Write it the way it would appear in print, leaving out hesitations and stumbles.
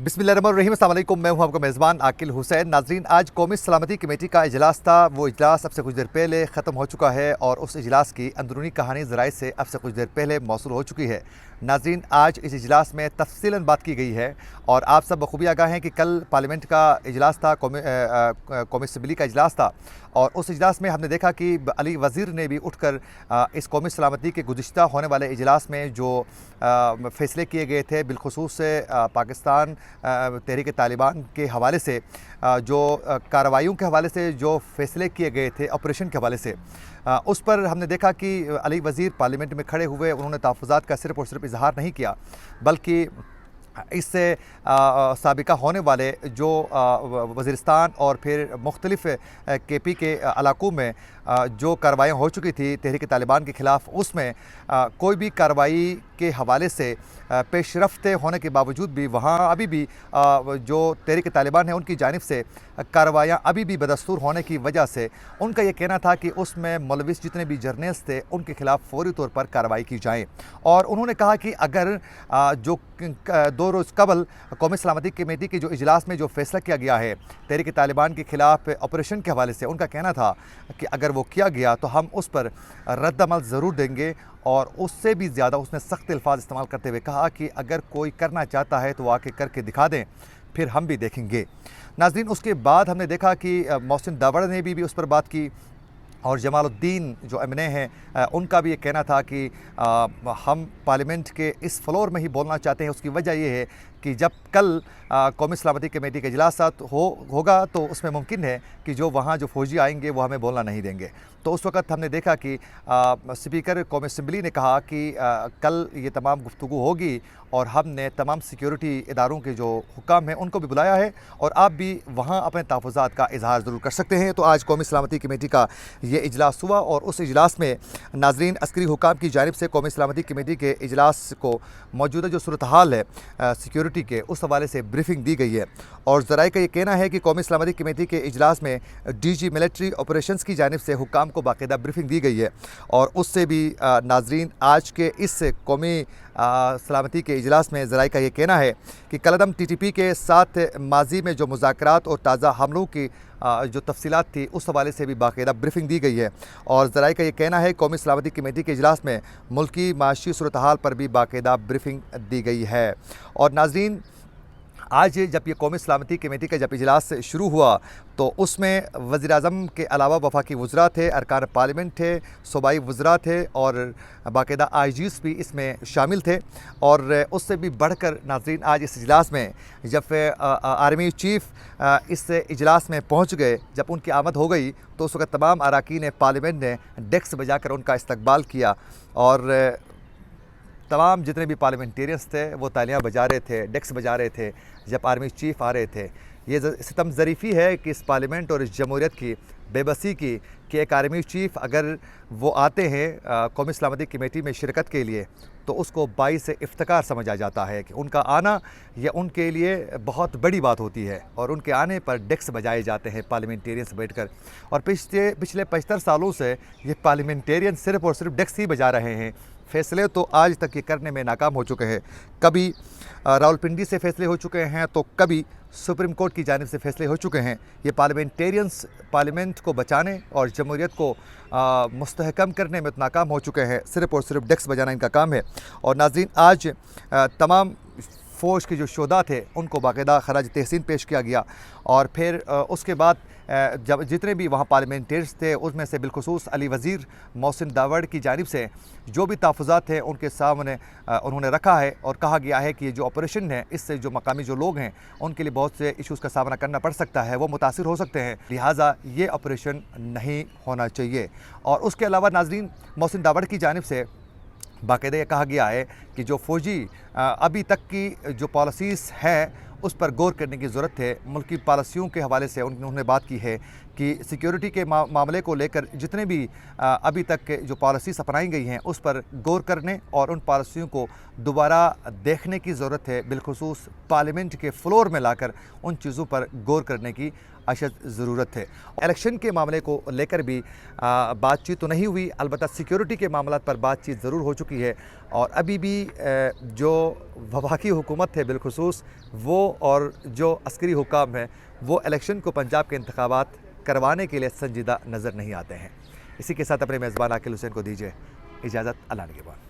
बिस्मिल्लाहिर्रहमानिर्रहीम। अस्सलाम वालेकुम। मैं हूं आपका मेज़बान आकिल हुसैन। नाज़रीन, आज कौमी सलामती कमेटी का इजलास था। वो इजलास अब से कुछ देर पहले ख़त्म हो चुका है और उस इजलास की अंदरूनी कहानी ज़राए से अब से कुछ देर पहले मौसूल हो चुकी है। नाज़रीन, आज इस इजलास में तफसीलन बात की गई है और आप सब बखूबी आगाह हैं कि कल पार्लियामेंट का इजलास था, कौमी असम्बली का इजलास था और उस इजलास में हमने देखा कि अली वज़ीर ने भी उठकर इस कौमी सलामती के गुज़िश्ता होने वाले इजलास में जो फ़ैसले किए गए थे, बिलखुसूस से पाकिस्तान तहरीक तालिबान के हवाले से जो कार्रवाइयों के हवाले से जो फ़ैसले किए गए थे, ऑपरेशन के हवाले से, उस पर हमने देखा कि अली वज़ीर पार्लियामेंट में खड़े हुए उन्होंने तहफ़्फ़ुज़ात का सिर्फ़ और सिर्फ इजहार नहीं किया, बल्कि इससे साबिका होने वाले जो वज़ीरिस्तान और फिर मुख्तलिफ़ KP के इलाक़ों में जो कार्रवाइयाँ हो चुकी थी तहरीक तालिबान के ख़िलाफ़, उसमें कोई भी कार्रवाई के हवाले से पेशरफ्त होने के बावजूद भी वहाँ अभी भी जो तहरीक तालिबान है उनकी जानिब से कार्रवाइयाँ अभी भी बदस्तूर होने की वजह से उनका ये कहना था कि उसमें मुलविस जितने भी जर्नल्स थे उनके ख़िलाफ़ फ़ौरी तौर पर कार्रवाई की जाए। और उन्होंने कहा कि अगर जो 2 रोज़ कबल कौमी सलामती कमेटी के जो इजलास में जो फ़ैसला किया गया है तहरीक तालिबान के ख़िलाफ़ ऑपरेशन के हवाले से, उनका कहना था कि अगर वो किया गया तो हम उस पर रद्द-अमल ज़रूर देंगे और उससे भी ज़्यादा उसने सख्त अल्फाज इस्तेमाल करते हुए कहा कि अगर कोई करना चाहता है तो आके करके दिखा दें, फिर हम भी देखेंगे। नाज़रीन, उसके बाद हमने देखा कि मोहसिन दावड़ ने भी उस पर बात की और जमालुद्दीन जो MNA हैं उनका भी ये कहना था कि हम पार्लियामेंट के इस फ्लोर में ही बोलना चाहते हैं। उसकी वजह ये है कि जब कल कौमी सलामती कमेटी का इजलास होगा तो उसमें मुमकिन है कि जो वहाँ जो फ़ौजी आएंगे वो हमें बोलना नहीं देंगे। तो उस वक़्त हमने देखा कि स्पीकर कौमी असम्बली ने कहा कि कल ये तमाम गुफ्तगू होगी और हमने तमाम सिक्योरिटी इदारों के जो हुकाम हैं उनको भी बुलाया है और आप भी वहाँ अपने तहफ़्फ़ुज़ात का इजहार ज़रूर कर सकते हैं। तो आज कौमी सलामती कमेटी का ये इजलास हुआ और उस इजलास में नाज़रीन अस्करी हुकाम की जानिब से कौमी सलामती कमेटी के इजलास को मौजूदा जो सूरत हाल है सिक्योरिटी के, उस हवाले से ब्रीफिंग दी गई है। और ज़राए का ये कहना है कि कौमी सलामती कमेटी के इजलास में DG मिलिट्री ऑपरेशंस की जानिब से हुकाम को बाकायदा ब्रीफिंग दी गई है और उससे भी नाज़रीन आज के इस कौमी सलामती के इजलास में ज़राए का ये कहना है कि कलअदम TTP के साथ माजी में जो मुज़ाकरात और ताज़ा हमलों की जो तफसीलात थी उस हवाले से भी बाकायदा ब्रीफिंग दी गई है। और ज़राए का ये कहना है कौमी सलामती कमेटी के इजलास में मुल्की माशी सूरत हाल पर भी बाकायदा ब्रीफिंग दी गई है। और नाज़रीन, आज जब ये कौमी सलामती कमेटी का जब इजलास शुरू हुआ तो उसमें वज़ीर-ए-आज़म के अलावा वफाकी वज़रा थे, अरकान पार्लियामेंट थे, सूबाई वज़रा थे और बाकायदा IGs भी इसमें शामिल थे। और उससे भी बढ़कर नाज़रीन आज इस इजलास में जब आर्मी चीफ़ इस इजलास में पहुंच गए, जब उनकी आमद हो गई तो उस वक़्त तमाम अरकान पार्लियामेंट ने डेस्क बजाकर उनका इस्तकबाल किया और तमाम जितने भी पार्लियामेंटेरियंस थे वो तालियां बजा रहे थे, डेस्क बजा रहे थे जब आर्मी चीफ़ आ रहे थे। ये सितम ज़रीफ़ी है कि इस पार्लियामेंट और इस जमहूरियत की बेबसी की कि एक आर्मी चीफ़ अगर वो आते हैं कौमी सलामती कमेटी में शिरकत के लिए तो उसको बाइस इफ्तिकार समझा जाता है कि उनका आना यह उनके लिए बहुत बड़ी बात होती है और उनके आने पर डेस्क बजाए जाते हैं पार्लियामेंटेरियंस बैठकर। और पिछले 75 सालों से ये पार्लियामेंटेरियन सिर्फ़ और सिर्फ डेस्क ही बजा रहे हैं। फ़ैसले तो आज तक ये करने में नाकाम हो चुके हैं। कभी रावलपिंडी से फ़ैसले हो चुके हैं तो कभी सुप्रीम कोर्ट की जानिब से फ़ैसले हो चुके हैं। ये पार्लियामेंटेरियंस पार्लियामेंट को बचाने और जमहूरियत को मुस्तहकम करने में तो नाकाम हो चुके हैं। सिर्फ़ और सिर्फ डेस्क बजाना इनका काम है। और नाज़रीन, आज तमाम फ़ौज के जो शोधा थे उनको बाकायदा खराज तहसीन पेश किया गया और फिर उसके बाद जब जितने भी वहाँ पार्लियामेंटेरियंस थे उसमें से बिलखुसूस अली वज़ीर मोहसिन दावड़ की जानिब से जो भी तहफ़्फ़ुज़ात थे उनके सामने उन्होंने रखा है और कहा गया है कि ये जो ऑपरेशन है इससे जो मकामी जो लोग हैं उनके लिए बहुत से इश्यूज़ का सामना करना पड़ सकता है, वो मुतासिर हो सकते हैं, लिहाजा ये ऑपरेशन नहीं होना चाहिए। और उसके अलावा नाज़रीन, मोहसिन दावड़ की जानिब से बाकायदा ये कहा गया है कि जो फ़ौजी अभी तक की जो पॉलिसीज़ हैं उस पर गौर करने की ज़रूरत है। मुल्की पॉलिसियों के हवाले से उन्होंने बात की है कि सिक्योरिटी के मामले को लेकर जितने भी अभी तक के जो पॉलिसीज़ अपनाई गई हैं उस पर गौर करने और उन पॉलिसियों को दोबारा देखने की ज़रूरत है। बिलखुसूस पार्लियामेंट के फ्लोर में लाकर उन चीज़ों पर गौर करने की अशद ज़रूरत है। इलेक्शन के मामले को लेकर भी बातचीत तो नहीं हुई, अलबत्ता सिक्योरिटी के मामलों पर बातचीत ज़रूर हो चुकी है और अभी भी जो वफाकी हुकूमत है बिलखुसूस वो और जो अस्करी हुकाम है वो इलेक्शन को पंजाब के इंतखाबात करवाने के लिए संजीदा नज़र नहीं आते हैं। इसी के साथ अपने मेज़बान आकिल हुसैन को दीजिए इजाज़त। अल्लाह निगहबान।